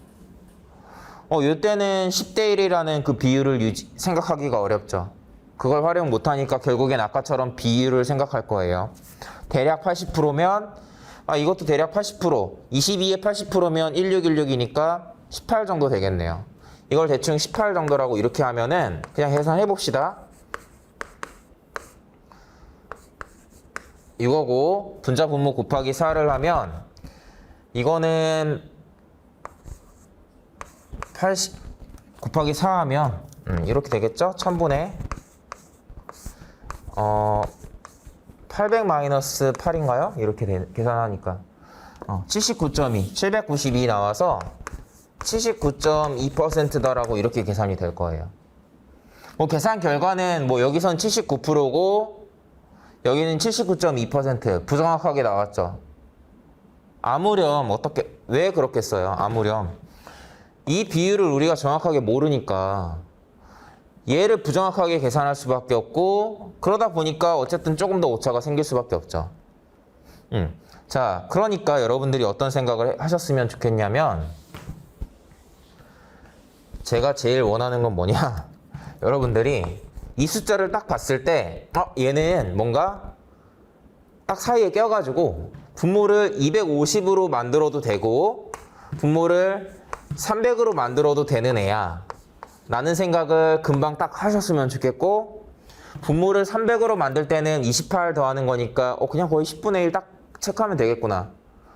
이때는 10대 1이라는 그 비율을 생각하기가 어렵죠. 그걸 활용 못하니까 결국엔 아까처럼 비율을 생각할 거예요. 대략 80%면 이것도 대략 80%, 22에 80%면 1616이니까 18 정도 되겠네요. 이걸 대충 18 정도라고 이렇게 하면은 그냥 계산해 봅시다. 이거고 분자 분모 곱하기 4를 하면 이거는 80 곱하기 4 하면 이렇게 되겠죠? 1000분의 800 마이너스 8인가요? 이렇게 계산하니까 79.2, 792 나와서 79.2%다라고 이렇게 계산이 될 거예요. 계산 결과는 여기선 79%고 여기는 79.2% 부정확하게 나왔죠. 아무렴 왜 그렇겠어요? 아무렴 이 비율을 우리가 정확하게 모르니까 얘를 부정확하게 계산할 수밖에 없고 그러다 보니까 어쨌든 조금 더 오차가 생길 수밖에 없죠. 자, 그러니까 여러분들이 어떤 생각을 하셨으면 좋겠냐면 제가 제일 원하는 건 뭐냐 여러분들이 이 숫자를 딱 봤을 때 얘는 뭔가 딱 사이에 껴가지고 분모를 250으로 만들어도 되고 분모를 300으로 만들어도 되는 애야 라는 생각을 금방 딱 하셨으면 좋겠고 분모를 300으로 만들 때는 28 더하는 거니까 그냥 거의 10분의 1 딱 체크하면 되겠구나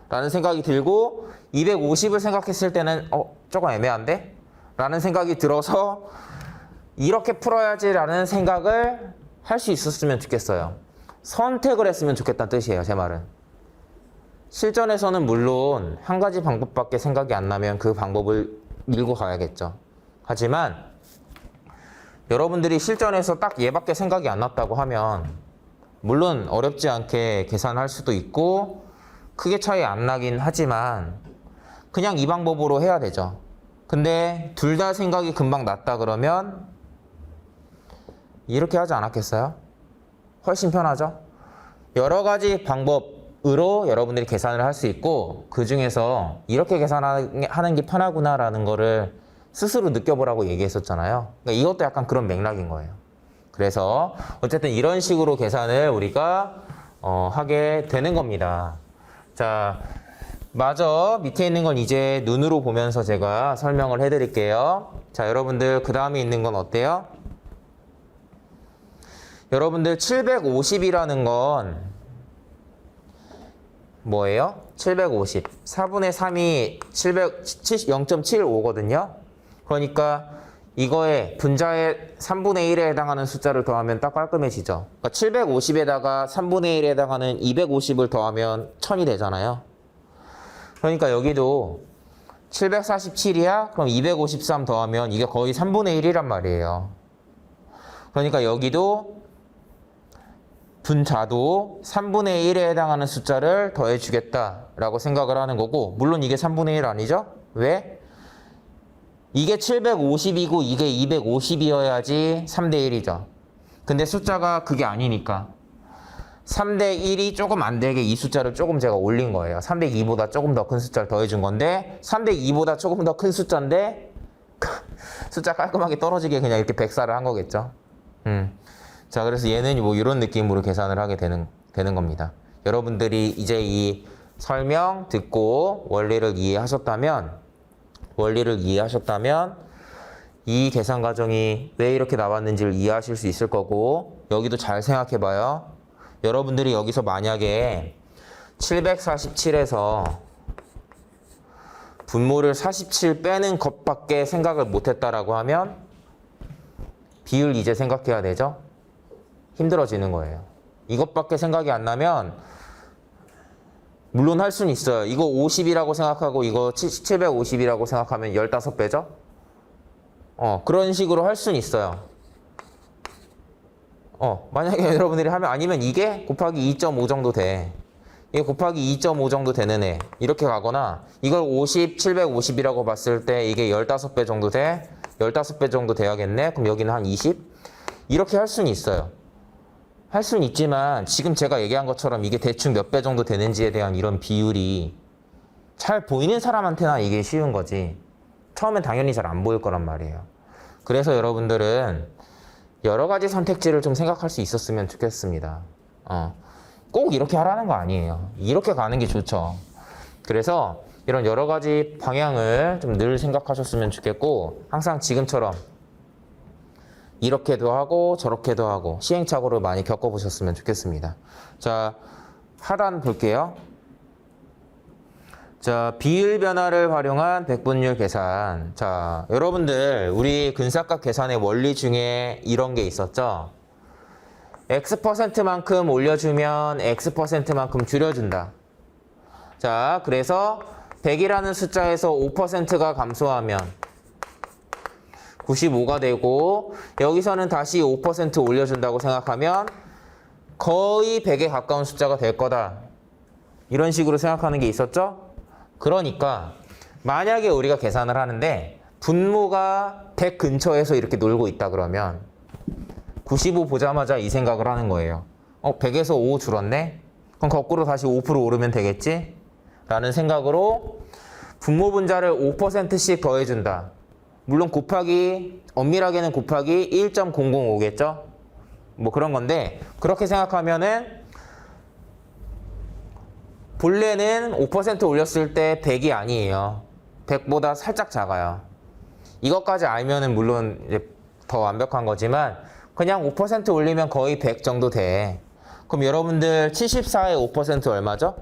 라는 생각이 들고 250을 생각했을 때는 조금 애매한데? 라는 생각이 들어서 이렇게 풀어야지 라는 생각을 할 수 있었으면 좋겠어요. 선택을 했으면 좋겠다는 뜻이에요. 제 말은. 실전에서는 물론 한 가지 방법밖에 생각이 안 나면 그 방법을 밀고 가야겠죠. 하지만 여러분들이 실전에서 딱 얘밖에 생각이 안 났다고 하면 물론 어렵지 않게 계산할 수도 있고 크게 차이 안 나긴 하지만 그냥 이 방법으로 해야 되죠. 근데 둘 다 생각이 금방 났다 그러면 이렇게 하지 않았겠어요? 훨씬 편하죠? 여러 가지 방법으로 여러분들이 계산을 할 수 있고 그 중에서 이렇게 계산하는 게 편하구나라는 거를 스스로 느껴보라고 얘기했었잖아요. 그러니까 이것도 약간 그런 맥락인 거예요. 그래서 어쨌든 이런 식으로 계산을 우리가 하게 되는 겁니다. 자, 마저 밑에 있는 건 이제 눈으로 보면서 제가 설명을 해드릴게요. 자, 여러분들 그 다음에 있는 건 어때요? 여러분들 750이라는 건 뭐예요? 750. 4분의 3이 0.75거든요. 그러니까 이거에 분자의 3분의 1에 해당하는 숫자를 더하면 딱 깔끔해지죠. 그러니까 750에다가 3분의 1에 해당하는 250을 더하면 1000이 되잖아요. 그러니까 여기도 747이야? 그럼 253 더하면 이게 거의 3분의 1이란 말이에요. 그러니까 여기도 분자도 3분의 1에 해당하는 숫자를 더해주겠다라고 생각을 하는 거고, 물론 이게 3분의 1 아니죠? 왜? 이게 750이고 이게 250이어야지 3대 1이죠. 근데 숫자가 그게 아니니까 3대 1이 조금 안 되게 이 숫자를 조금 제가 올린 거예요. 3대 2보다 조금 더 큰 숫자를 더해준 건데 3대 2보다 조금 더 큰 숫자인데 숫자 깔끔하게 떨어지게 그냥 이렇게 백사를 한 거겠죠. 자, 그래서 얘는 뭐 이런 느낌으로 계산을 하게 되는 겁니다. 여러분들이 이제 이 설명 듣고 원리를 이해하셨다면 이 계산 과정이 왜 이렇게 나왔는지를 이해하실 수 있을 거고, 여기도 잘 생각해 봐요. 여러분들이 여기서 만약에 747에서 분모를 47 빼는 것밖에 생각을 못했다라고 하면 비율 이제 생각해야 되죠? 힘들어지는 거예요. 이것밖에 생각이 안 나면 물론 할 수는 있어요. 이거 50이라고 생각하고 이거 750이라고 생각하면 15배죠? 그런 식으로 할 수는 있어요. 만약에 여러분들이 하면, 아니면 이게 곱하기 2.5 정도 돼. 이게 곱하기 2.5 정도 되는 애. 이렇게 가거나, 이걸 50, 750이라고 봤을 때 이게 15배 정도 돼. 15배 정도 돼야겠네. 그럼 여기는 한 20? 이렇게 할 수는 있어요. 할 수는 있지만 지금 제가 얘기한 것처럼 이게 대충 몇 배 정도 되는지에 대한 이런 비율이 잘 보이는 사람한테나 이게 쉬운 거지. 처음엔 당연히 잘 안 보일 거란 말이에요. 그래서 여러분들은 여러 가지 선택지를 좀 생각할 수 있었으면 좋겠습니다. 꼭 이렇게 하라는 거 아니에요. 이렇게 가는 게 좋죠. 그래서 이런 여러 가지 방향을 좀 늘 생각하셨으면 좋겠고, 항상 지금처럼 이렇게도 하고 저렇게도 하고 시행착오를 많이 겪어보셨으면 좋겠습니다. 자, 하단 볼게요. 자, 비율 변화를 활용한 백분율 계산. 자, 여러분들 우리 근사값 계산의 원리 중에 이런 게 있었죠. X%만큼 올려주면 X%만큼 줄여준다. 자, 그래서 100이라는 숫자에서 5%가 감소하면 95가 되고, 여기서는 다시 5% 올려준다고 생각하면 거의 100에 가까운 숫자가 될 거다. 이런 식으로 생각하는 게 있었죠? 그러니까 만약에 우리가 계산을 하는데 분모가 100 근처에서 이렇게 놀고 있다 그러면 95 보자마자 이 생각을 하는 거예요. 100에서 5 줄었네? 그럼 거꾸로 다시 5% 오르면 되겠지? 라는 생각으로 분모 분자를 5%씩 더해준다. 물론 곱하기, 엄밀하게는 곱하기 1.005겠죠? 뭐 그런 건데, 그렇게 생각하면은 본래는 5% 올렸을 때 100이 아니에요. 100보다 살짝 작아요. 이것까지 알면은 물론 이제 더 완벽한 거지만, 그냥 5% 올리면 거의 100 정도 돼. 그럼 여러분들 74에 5% 얼마죠?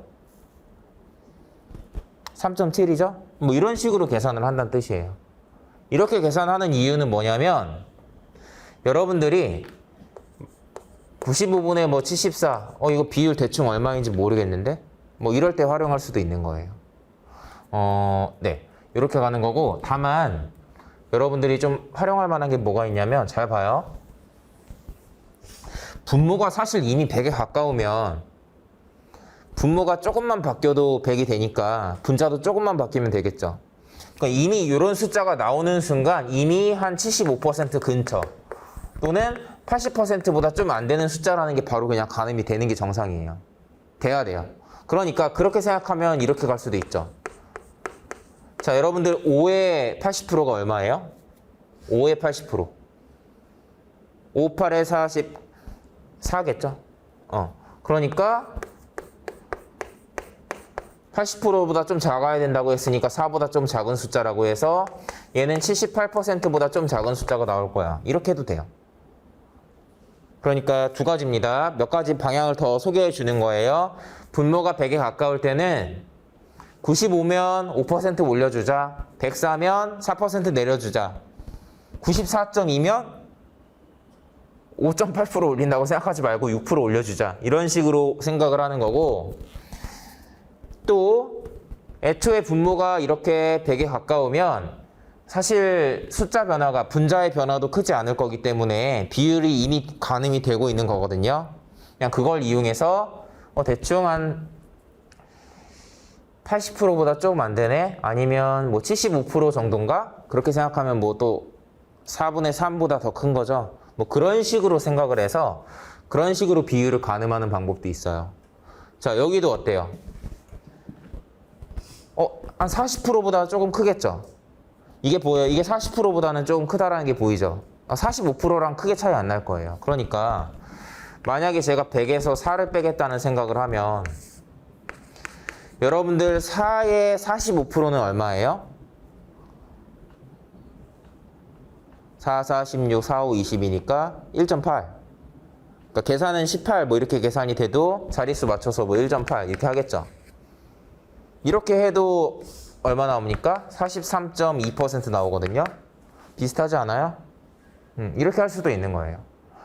3.7이죠? 뭐 이런 식으로 계산을 한다는 뜻이에요. 이렇게 계산하는 이유는 뭐냐면, 여러분들이 95분의 뭐 74, 이거 비율 대충 얼마인지 모르겠는데? 뭐 이럴 때 활용할 수도 있는 거예요. 네. 이렇게 가는 거고, 다만 여러분들이 좀 활용할 만한 게 뭐가 있냐면, 잘 봐요. 분모가 사실 이미 100에 가까우면 분모가 조금만 바뀌어도 100이 되니까 분자도 조금만 바뀌면 되겠죠. 그러니까 이미 이런 숫자가 나오는 순간 이미 한 75% 근처 또는 80%보다 좀 안 되는 숫자라는 게 바로 그냥 가늠이 되는 게 정상이에요. 돼야 돼요. 그러니까 그렇게 생각하면 이렇게 갈 수도 있죠. 자, 여러분들 5의 80%가 얼마예요? 5의 80%. 5, 8에 44겠죠? 그러니까 80%보다 좀 작아야 된다고 했으니까 4보다 좀 작은 숫자라고 해서 얘는 78%보다 좀 작은 숫자가 나올 거야. 이렇게 해도 돼요. 그러니까 두 가지입니다. 몇 가지 방향을 더 소개해 주는 거예요. 분모가 100에 가까울 때는 95면 5% 올려주자. 104면 4% 내려주자. 94.2면 5.8% 올린다고 생각하지 말고 6% 올려주자. 이런 식으로 생각을 하는 거고, 또 애초에 분모가 이렇게 100에 가까우면 사실 숫자 변화가 분자의 변화도 크지 않을 거기 때문에 비율이 이미 가늠이 되고 있는 거거든요. 그냥 그걸 이용해서 대충 한 80%보다 조금 안 되네? 아니면 뭐 75% 정도인가? 그렇게 생각하면 뭐 또 4분의 3보다 더 큰 거죠. 뭐 그런 식으로 생각을 해서 그런 식으로 비율을 가늠하는 방법도 있어요. 자, 여기도 어때요? 한 40%보다 조금 크겠죠? 이게 보여요. 이게 40%보다는 조금 크다라는 게 보이죠? 45%랑 크게 차이 안 날 거예요. 그러니까 만약에 제가 100에서 4를 빼겠다는 생각을 하면 여러분들 4의 45%는 얼마예요? 4, 4, 16, 4, 5, 20이니까 1.8. 그러니까 계산은 18 뭐 이렇게 계산이 돼도 자릿수 맞춰서 뭐 1.8 이렇게 하겠죠. 이렇게 해도 얼마 나옵니까? 43.2% 나오거든요. 비슷하지 않아요? 이렇게 할 수도 있는 거예요.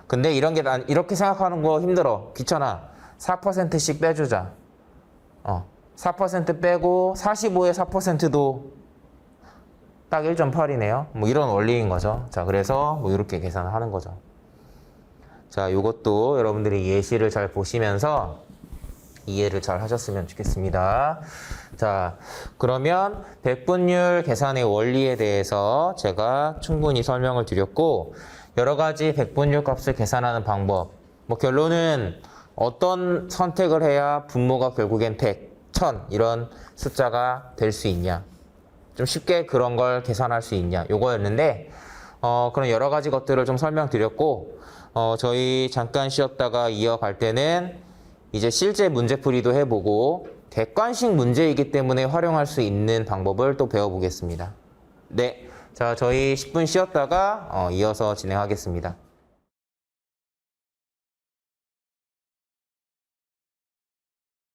근데 이런 게 난 이렇게 생각하는 거 힘들어. 귀찮아. 4%씩 빼주자. 4% 빼고 45의 4%도 딱 1.8이네요. 뭐 이런 원리인 거죠. 자, 그래서 뭐 이렇게 계산을 하는 거죠. 자, 요것도 여러분들이 예시를 잘 보시면서 이해를 잘 하셨으면 좋겠습니다. 자, 그러면 백분율 계산의 원리에 대해서 제가 충분히 설명을 드렸고, 여러 가지 백분율 값을 계산하는 방법, 뭐 결론은 어떤 선택을 해야 분모가 결국엔 100, 1000 이런 숫자가 될 수 있냐, 좀 쉽게 그런 걸 계산할 수 있냐, 요거였는데 그런 여러 가지 것들을 좀 설명드렸고, 저희 잠깐 쉬었다가 이어갈 때는 이제 실제 문제풀이도 해보고 객관식 문제이기 때문에 활용할 수 있는 방법을 또 배워보겠습니다. 네, 자, 저희 10분 쉬었다가 이어서 진행하겠습니다.